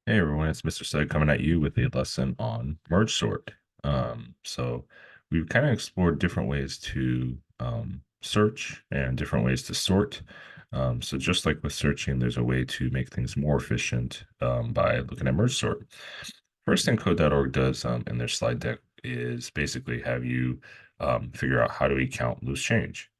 Hey everyone, it's Mr. Sugg coming at you with a lesson on merge sort. So we've kind of explored different ways to search and different ways to sort. So just like with searching, there's a way to make things more efficient by looking at merge sort. First thing code.org does in their slide deck is basically have you figure out how do we count loose change.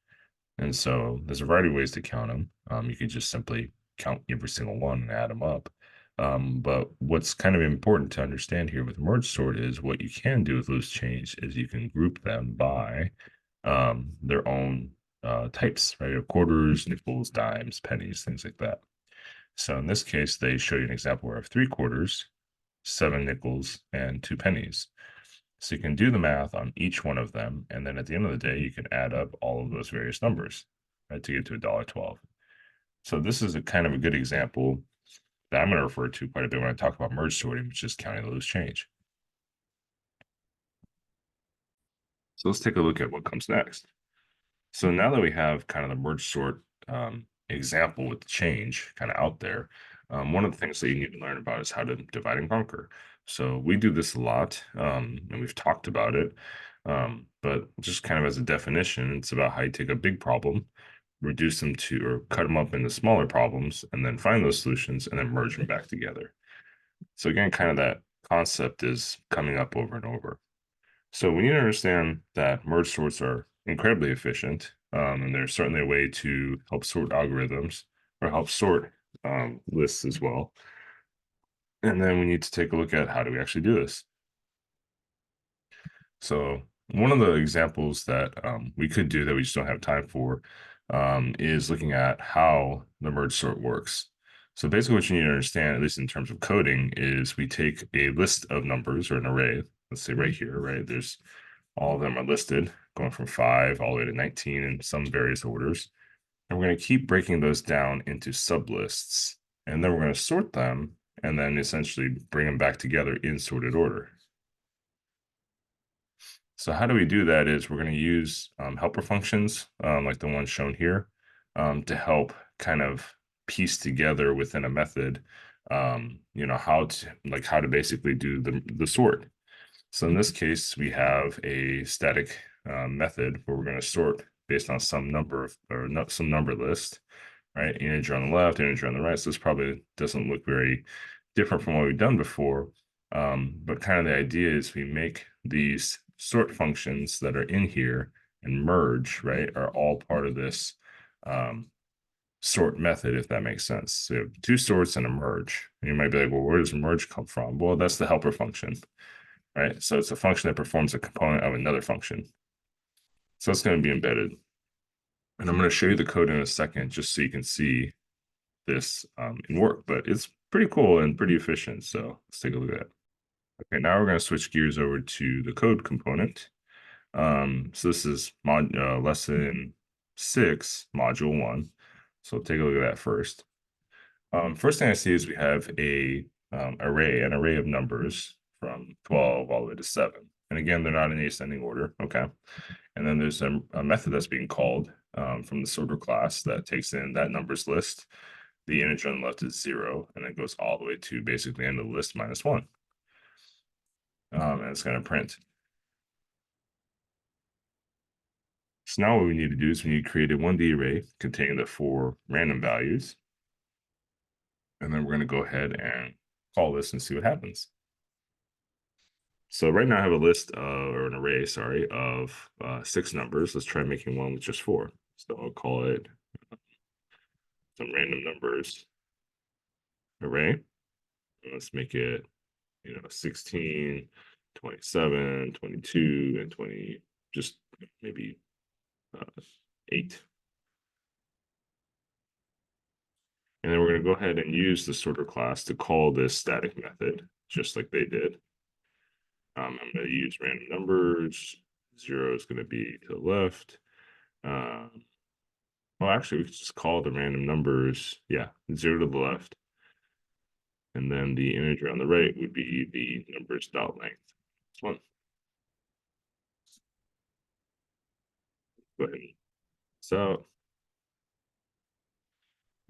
And so there's a variety of ways to count them. You could just simply count every single one and add them up. But what's kind of important to understand here with merge sort is what you can do with loose change is you can group them by their own types, right? Of quarters, nickels, dimes, pennies, things like that. So in this case, they show you an example where I have 3 quarters, 7 nickels, and 2 pennies. So you can do the math on each one of them, and then at the end of the day, you can add up all of those various numbers, right, to get to $1.12. So this is a kind of a good example that I'm going to refer to quite a bit when I talk about merge sorting, which is counting the loose change. So let's take a look at what comes next. So now that we have kind of the merge sort example with the change kind of out there, one of the things that you need to learn about is how to divide and conquer. So we do this a lot, and we've talked about it. But just kind of as a definition, it's about how you take a big problem, reduce them to or cut them up into smaller problems, and then find those solutions and then merge them back together. So again, kind of that concept is coming up over and over. So we need to understand that merge sorts are incredibly efficient, and there's certainly a way to help sort algorithms or help sort lists as well. And then we need to take a look at how do we actually do this. So one of the examples that we could do that we just don't have time for is looking at how the merge sort works. So basically what you need to understand, at least in terms of coding, is we take a list of numbers or an array. Let's say right here, right? There's all of them are listed, going from 5 all the way to 19 in some various orders. And we're going to keep breaking those down into sublists. And then we're going to sort them and then essentially bring them back together in sorted order. So how do we do that is we're going to use helper functions like the one shown here to help kind of piece together within a method, how to basically do the sort. So in this case, we have a static method where we're going to sort based on some number or not some number list, right? Integer on the left, integer on the right. So this probably doesn't look very different from what we've done before. But kind of the idea is we make these sort functions that are in here and merge, right, are all part of this sort method, if that makes sense. So you have 2 sorts and a merge. And you might be like, well, where does merge come from? Well, that's the helper function, right? So it's a function that performs a component of another function. So it's going to be embedded. And I'm going to show you the code in a second just so you can see this in work, but it's pretty cool and pretty efficient. So let's take a look at it. Okay, now we're going to switch gears over to the code component. So this is lesson 6, module 1. So take a look at that first. First thing I see is we have an array of numbers from 12 all the way to 7. And again, they're not in ascending order, okay? And then there's a method that's being called from the sorter class that takes in that numbers list. The integer on the left is 0, and it goes all the way to basically end of the list minus 1. And it's going to print. So now what we need to do is we need to create a 1D array containing the 4 random values. And then we're going to go ahead and call this and see what happens. So right now I have a list or an array, sorry, of 6 numbers. Let's try making one with just 4. So I'll call it some random numbers array. And let's make it, 16, 27, 22, and 20, just maybe 8. And then we're going to go ahead and use the sorter class to call this static method, just like they did. I'm going to use random numbers. 0 is going to be to the left. Well, actually, we could just call the random numbers, 0 to the left. And then the integer on the right would be the numbers dot length. This one. Go ahead. So,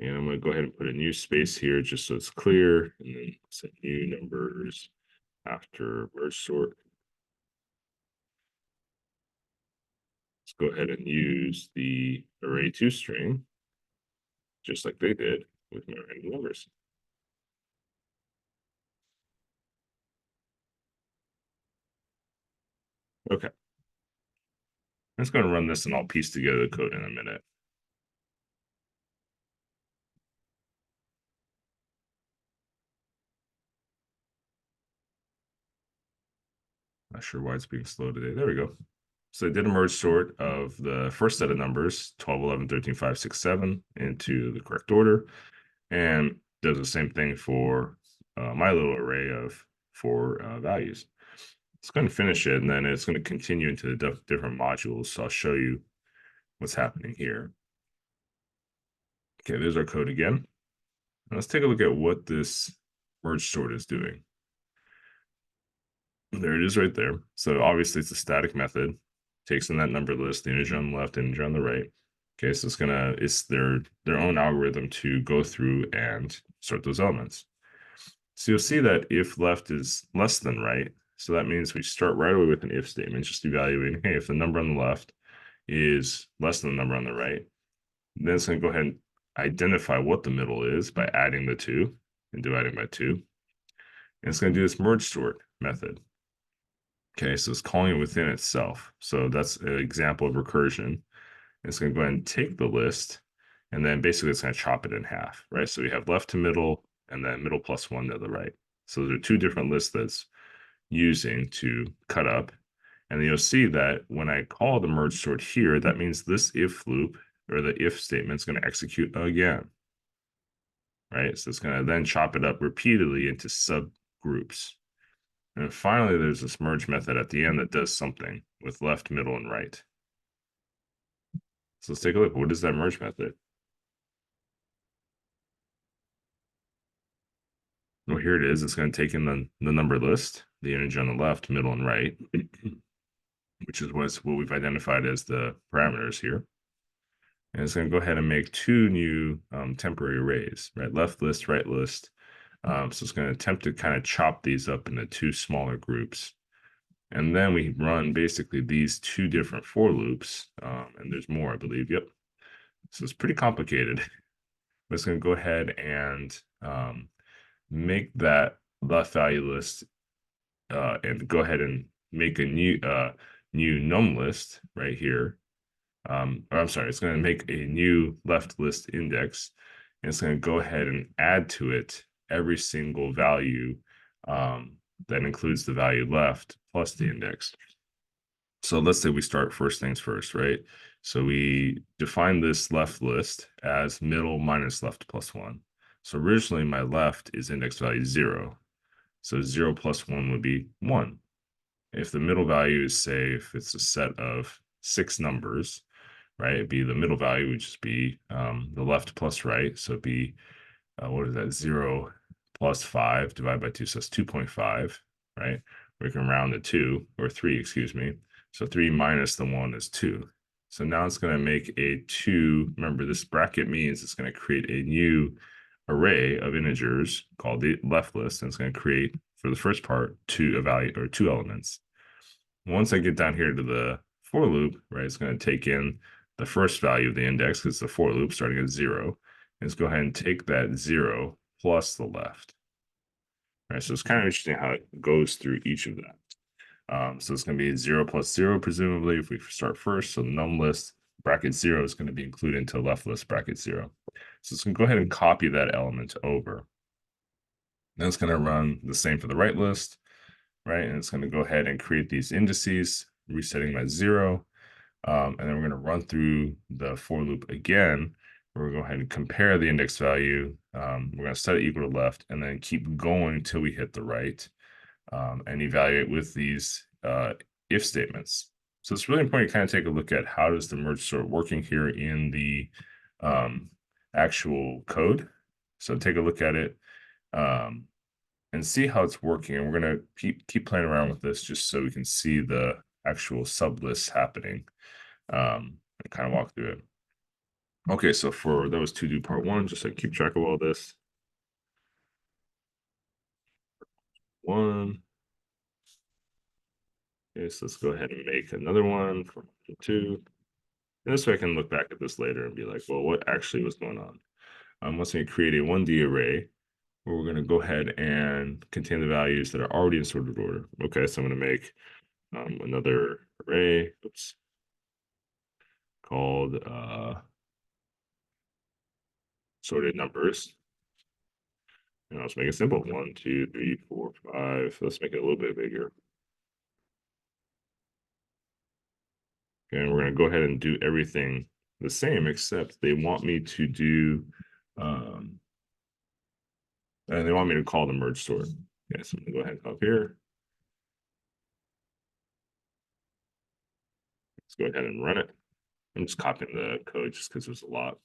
And I'm going to go ahead and put a new space here just so it's clear. And then set new numbers after merge sort. Let's go ahead and use the array2 string, just like they did with my random numbers. Okay. Let's go and run this and I'll piece together the code in a minute. Not sure why it's being slow today. There we go. So I did a merge sort of the first set of numbers, 12, 11, 13, 5, 6, 7, into the correct order. And does the same thing for my little array of four values. It's going to finish it, and then it's going to continue into the different modules. So I'll show you what's happening here. Okay, there's our code again. Now let's take a look at what this merge sort is doing. There it is right there. So obviously it's a static method. Takes in that number list, the integer on the left, integer on the right. Okay, so it's their own algorithm to go through and sort those elements. So you'll see that if left is less than right, so that means we start right away with an if statement, just evaluating, hey, if the number on the left is less than the number on the right, then it's going to go ahead and identify what the middle is by adding the two and dividing by 2. And it's going to do this merge sort method. Okay, so it's calling it within itself. So that's an example of recursion. It's going to go ahead and take the list, and then basically it's going to chop it in half, right? So we have left to middle, and then middle plus 1 to the right. So there are two different lists that's using to cut up. And you'll see that when I call the merge sort here, that means this if loop or the if statement is going to execute again, right? So it's going to then chop it up repeatedly into subgroups. And finally, there's this merge method at the end that does something with left, middle, and right. So let's take a look. What is that merge method? Well, here it is. It's going to take in the number list, the integer on the left, middle, and right, which is what we've identified as the parameters here. And it's going to go ahead and make two new temporary arrays, right? Left list, right list. So it's going to attempt to kind of chop these up into two smaller groups. And then we run basically these two different for loops. And there's more, I believe. Yep. So it's pretty complicated. But it's going to go ahead and make that left value list and go ahead and make a new num list right here. Or I'm sorry, it's going to make a new left list index, and it's going to go ahead and add to it every single value that includes the value left plus the index. So let's say we start first things first, right? So we define this left list as middle minus left plus 1. So originally my left is index value 0. So 0 plus 1 would be 1. If the middle value is, say, if it's a set of 6 numbers, right, it'd be the middle value would just be the left plus right. So it'd be, what is that, 0 plus 5 divided by 2, so that's 2.5, right? We can round to 2, or 3, excuse me. So 3 minus the 1 is 2. So now it's going to make a 2. Remember, this bracket means it's going to create a new array of integers called the left list, and it's going to create, for the first part, two elements. Once I get down here to the for loop, right, it's going to take in the first value of the index, because it's the for loop starting at 0. And let's go ahead and take that 0 plus the left. All right, so it's kind of interesting how it goes through each of that. So it's going to be 0 plus 0, presumably, if we start first. So the num list bracket 0 is going to be included into left list bracket 0. So it's going to go ahead and copy that element over. Then it's going to run the same for the right list, right? And it's going to go ahead and create these indices, resetting by 0. And then we're going to run through the for loop again. We're going to go ahead and compare the index value. We're going to set it equal to left and then keep going until we hit the right, and evaluate with these if statements. So it's really important to kind of take a look at how does the merge sort working here in the actual code. So take a look at it and see how it's working. And we're going to keep playing around with this just so we can see the actual sublists happening and kind of walk through it. Okay, so for that was to do part one, just like keep track of all this. One. Okay, so let's go ahead and make another one for two. And this way I can look back at this later and be like, well, what actually was going on? Let's say create a 1D array where we're going to go ahead and contain the values that are already in sorted order. Okay, so I'm going to make another array, oops, called sorted numbers. And let's make it simple. 1, 2, 3, 4, 5. Let's make it a little bit bigger. Okay, and we're going to go ahead and do everything the same, except they want me to do, um, and they want me to call the merge sort. Okay, so I'm going to go ahead and come up here. Let's go ahead and run it. I'm just copying the code just because there's a lot.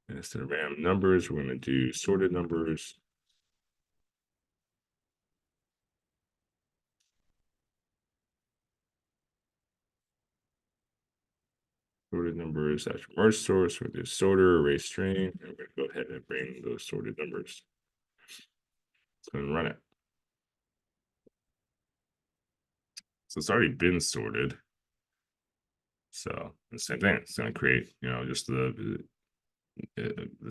And instead of random numbers, we're going to do sorted numbers. Sorted numbers after merge source, we're going to do sorter, array string, and we're going to go ahead and bring those sorted numbers. Let's go and run it. So it's already been sorted. So the same thing. It's going to create, just the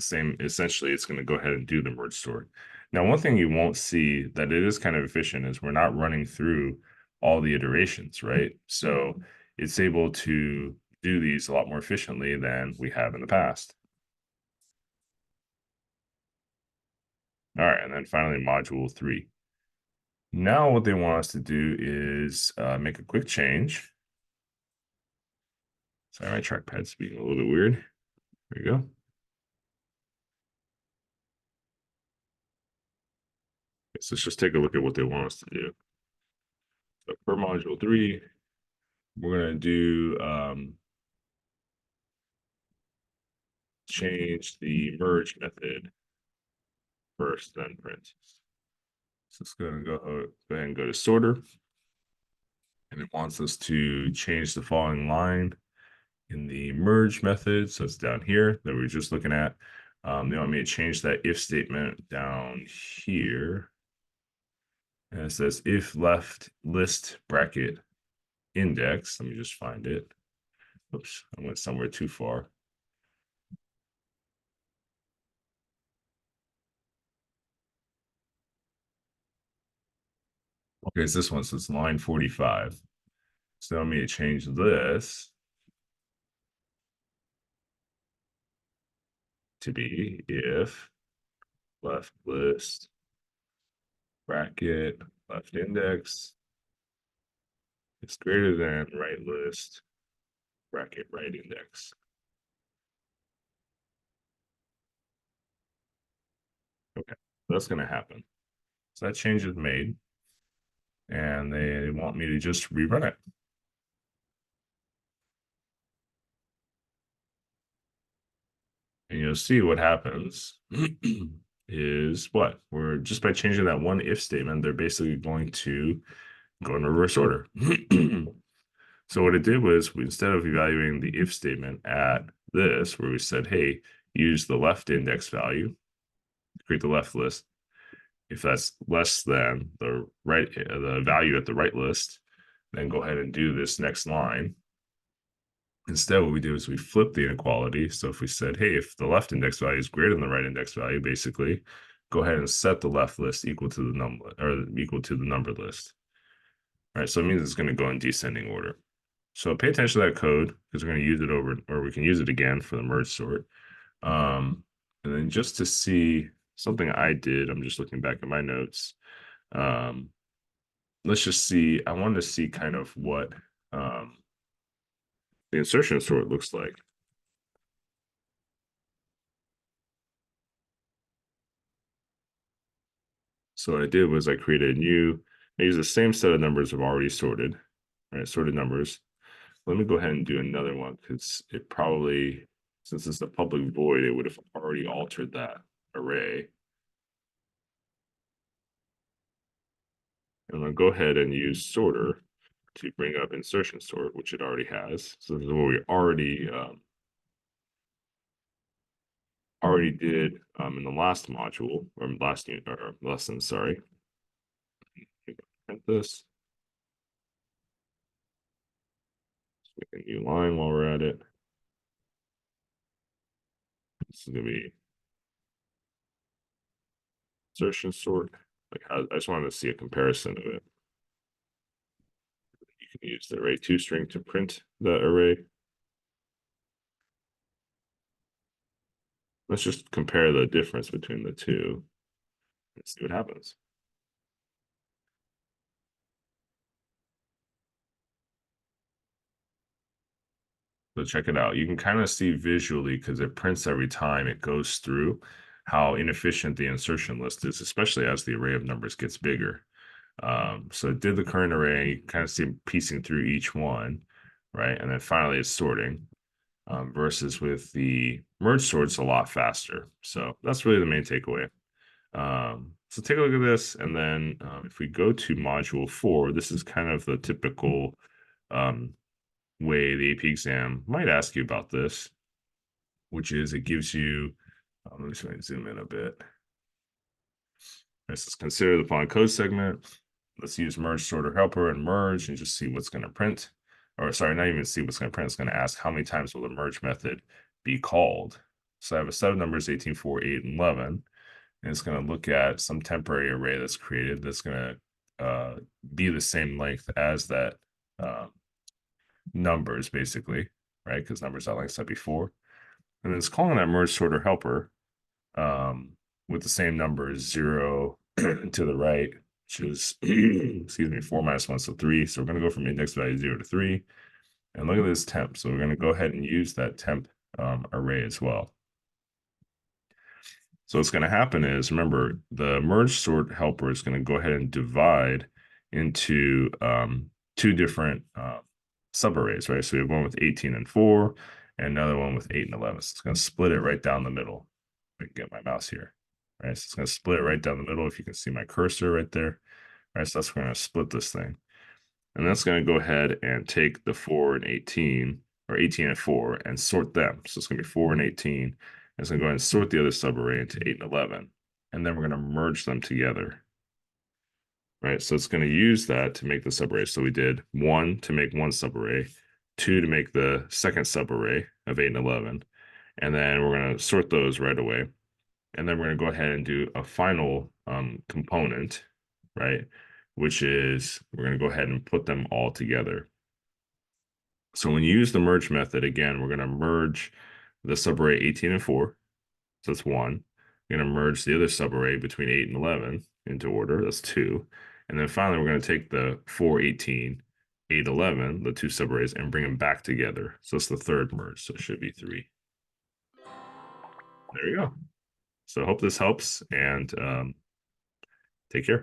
same. Essentially, it's going to go ahead and do the merge sort. Now, one thing you won't see that it is kind of efficient is we're not running through all the iterations, right? So it's able to do these a lot more efficiently than we have in the past. All right, and then finally, module 3. Now, what they want us to do is make a quick change. Sorry, my trackpad's being a little bit weird. There you go. So let's just take a look at what they want us to do. So for module 3, we're going to do change the merge method first, then print. So it's going to go ahead and go to sorter. And it wants us to change the following line in the merge method. So it's down here that we are just looking at. They want me to change that if statement down here. And it says if left list bracket index. Let me just find it. Oops, I went somewhere too far. Okay, it's this one. So it's line 45. So let me change this to be if left list bracket left index is greater than right list bracket right index. Okay, that's going to happen. So that change is made, and they want me to just rerun it. And you'll see what happens is what? We're just by changing that one if statement, they're basically going to go in reverse order. So what it did was instead of evaluating the if statement at this, where we said, hey, use the left index value, create the left list. If that's less than the value at the right list, then go ahead and do this next line. Instead, what we do is we flip the inequality. So if we said, hey, if the left index value is greater than the right index value, basically, go ahead and set the left list equal to the number or equal to the number list. All right, so it means it's going to go in descending order. So pay attention to that code because we're going to use it over, or we can use it again for the merge sort. And then just to see something I did, I'm just looking back at my notes. Let's just see. I wanted to see kind of what the insertion sort looks like. So what I did was I created a I used the same set of numbers I've already sorted, right? Sorted numbers. Let me go ahead and do another one because it probably, since it's a public void, it would have already altered that array. And I'm going to go ahead and use sorter to bring up insertion sort, which it already has. So this is what we already already did in the last module or last unit or lesson, sorry. Print this. Let's make a new line while we're at it. This is gonna be insertion sort. Like I just wanted to see a comparison of it. You can use the array2 string to print the array. Let's just compare the difference between the two and see what happens. So check it out. You can kind of see visually because it prints every time it goes through how inefficient the insertion list is, especially as the array of numbers gets bigger. So it did the current array, you kind of see it piecing through each one, right? And then finally it's sorting. Versus with the merge sort, it's a lot faster. So that's really the main takeaway. So take a look at this, and then if we go to module 4, this is kind of the typical way the AP exam might ask you about this, which is it gives you, let me zoom in a bit. Let's consider the following code segment. Let's use merge sorter helper and merge and just see what's going to print. Or sorry, not even see what's going to print. It's going to ask how many times will the merge method be called. So I have a set of numbers 18, 4, 8, and 11. And it's going to look at some temporary array that's created that's going to be the same length as that numbers, basically, right? Because numbers are like I said before. And then it's calling that merge sorter helper with the same numbers 0 to the right, which is, excuse me, 4 minus 1, so 3. So we're going to go from index value 0 to 3. And look at this temp. So we're going to go ahead and use that temp array as well. So what's going to happen is, remember, the merge sort helper is going to go ahead and divide into 2 different subarrays, right? So we have one with 18 and 4, and another one with 8 and 11. So it's going to split it right down the middle. I can get my mouse here. Right, so it's going to split it right down the middle. If you can see my cursor right there. Right, so that's going to split this thing. And that's going to go ahead and take the 4 and 18, or 18 and 4, and sort them. So it's going to be 4 and 18. And it's going to go ahead and sort the other subarray into 8 and 11. And then we're going to merge them together. Right, so it's going to use that to make the subarray. So we did 1 to make one subarray, 2 to make the second subarray of 8 and 11. And then we're going to sort those right away. And then we're going to go ahead and do a final component, right? Which is we're going to go ahead and put them all together. So when you use the merge method, again, we're going to merge the subarray 18 and 4. So that's 1. We're going to merge the other subarray between 8 and 11 into order. That's 2. And then finally, we're going to take the 4, 18, 8, 11, the 2 subarrays, and bring them back together. So it's the third merge. So it should be 3. There you go. So I hope this helps, and take care.